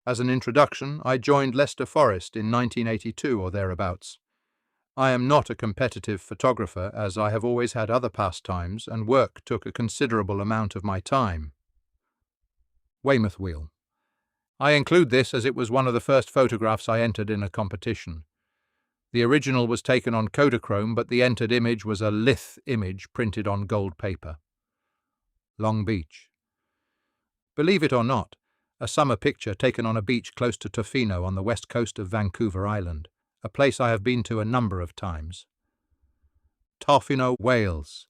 As an introduction, I joined Leicester Forest in 1982 or thereabouts. I am not a competitive photographer, as I have always had other pastimes and work took a considerable amount of my time. Weymouth Wheel. I include this as it was one of the first photographs I entered in a competition. The original was taken on Kodachrome, but the entered image was a lithe image printed on gold paper. Long Beach. Believe it or not, a summer picture taken on a beach close to Tofino on the west coast of Vancouver Island, a place I have been to a number of times. Tofino, Wales.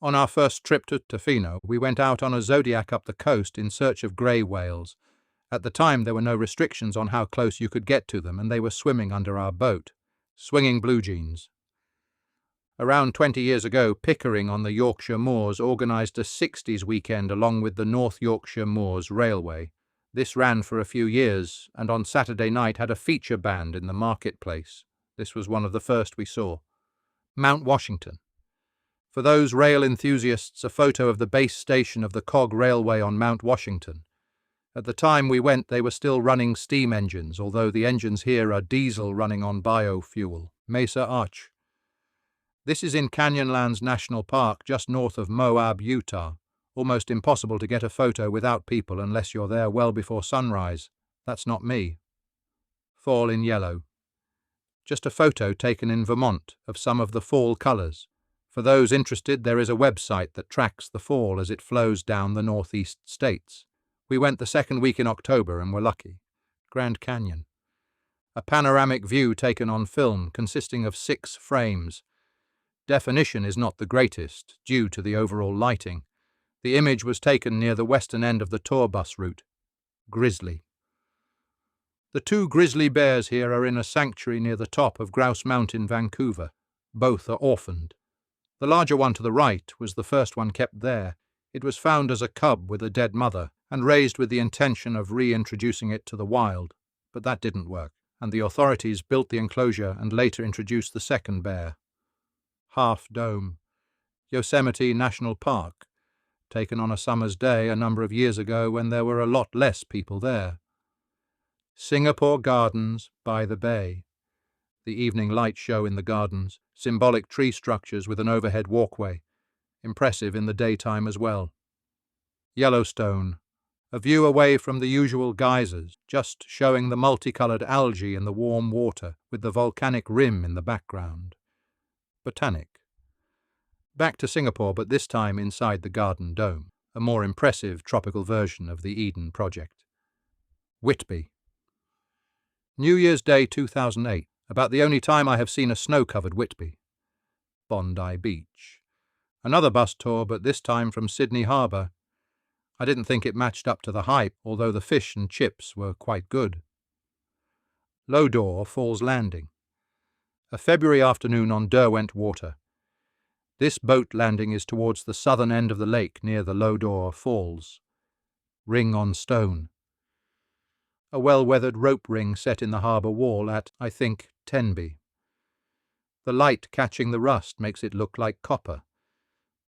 On our first trip to Tofino, we went out on a zodiac up the coast in search of grey whales. At the time there were no restrictions on how close you could get to them, and they were swimming under our boat, swinging blue jeans. Around 20 years ago, Pickering on the Yorkshire Moors organised a 60s weekend along with the North Yorkshire Moors Railway. This ran for a few years, and on Saturday night had a feature band in the marketplace. This was one of the first we saw. Mount Washington. For those rail enthusiasts, a photo of the base station of the Cog Railway on Mount Washington. At the time we went, they were still running steam engines, although the engines here are diesel running on biofuel. Mesa Arch. This is in Canyonlands National Park, just north of Moab, Utah. Almost impossible to get a photo without people unless you're there well before sunrise. That's not me. Fall in Yellow. Just a photo taken in Vermont of some of the fall colours. For those interested, there is a website that tracks the fall as it flows down the northeast states. We went the second week in October and were lucky. Grand Canyon. A panoramic view taken on film consisting of 6 frames. Definition is not the greatest, due to the overall lighting. The image was taken near the western end of the tour bus route. Grizzly. The 2 grizzly bears here are in a sanctuary near the top of Grouse Mountain, Vancouver. Both are orphaned. The larger one to the right was the first one kept there. It was found as a cub with a dead mother and raised with the intention of reintroducing it to the wild, but that didn't work, and the authorities built the enclosure and later introduced the second bear. Half Dome. Yosemite National Park. Taken on a summer's day a number of years ago when there were a lot less people there. Singapore Gardens by the Bay. The evening light show in the gardens, symbolic tree structures with an overhead walkway. Impressive in the daytime as well. Yellowstone. A view away from the usual geysers, just showing the multicoloured algae in the warm water with the volcanic rim in the background. Botanic. Back to Singapore, but this time inside the Garden Dome, a more impressive tropical version of the Eden Project. Whitby. New Year's Day 2008, about the only time I have seen a snow-covered Whitby. Bondi Beach. Another bus tour, but this time from Sydney Harbour. I didn't think it matched up to the hype, although the fish and chips were quite good. Lodore Falls Landing. A February afternoon on Derwent Water. This boat landing is towards the southern end of the lake near the Lodore Falls. Ring on Stone. A well-weathered rope ring set in the harbour wall at, I think, Tenby. The light catching the rust makes it look like copper.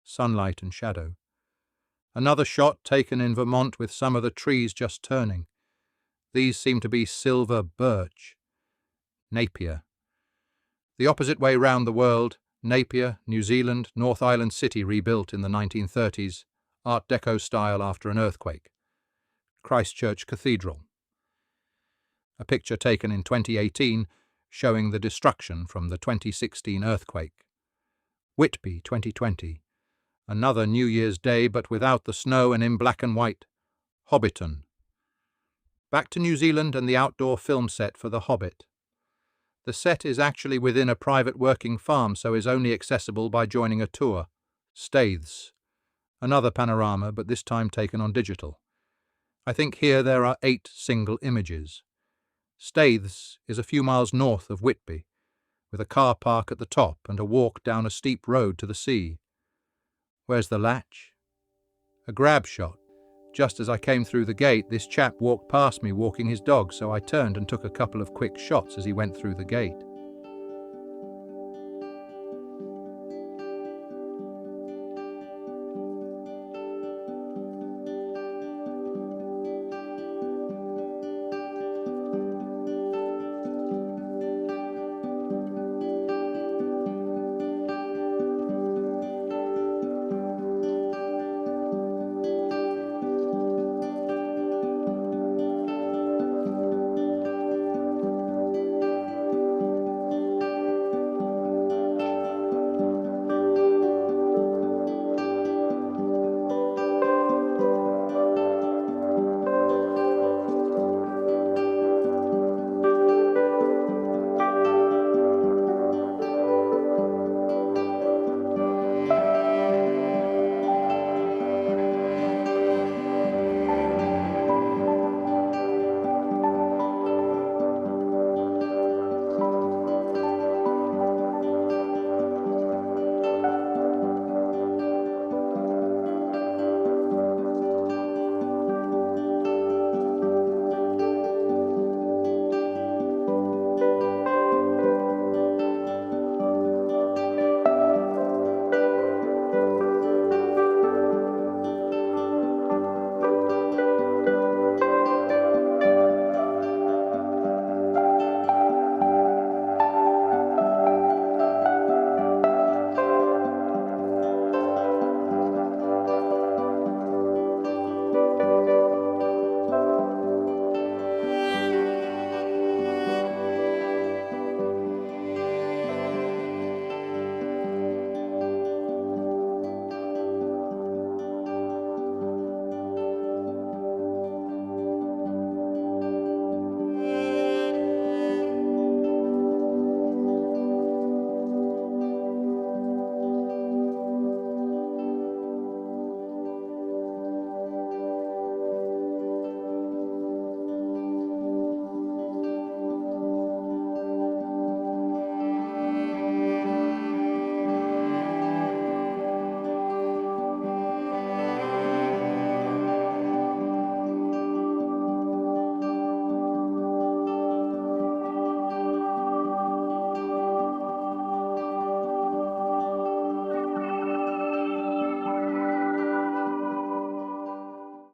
Sunlight and shadow. Another shot taken in Vermont with some of the trees just turning. These seem to be silver birch. Napier. The opposite way round the world, Napier, New Zealand, North Island City rebuilt in the 1930s, Art Deco style after an earthquake. Christchurch Cathedral. A picture taken in 2018 showing the destruction from the 2016 earthquake. Whitby 2020. Another New Year's Day but without the snow and in black and white. Hobbiton. Back to New Zealand and the outdoor film set for The Hobbit. The set is actually within a private working farm, so is only accessible by joining a tour. Staithes. Another panorama, but this time taken on digital. I think here there are 8 single images. Staithes is a few miles north of Whitby, with a car park at the top and a walk down a steep road to the sea. Where's the latch? A grab shot. Just as I came through the gate, this chap walked past me walking his dog, so I turned and took a couple of quick shots as he went through the gate.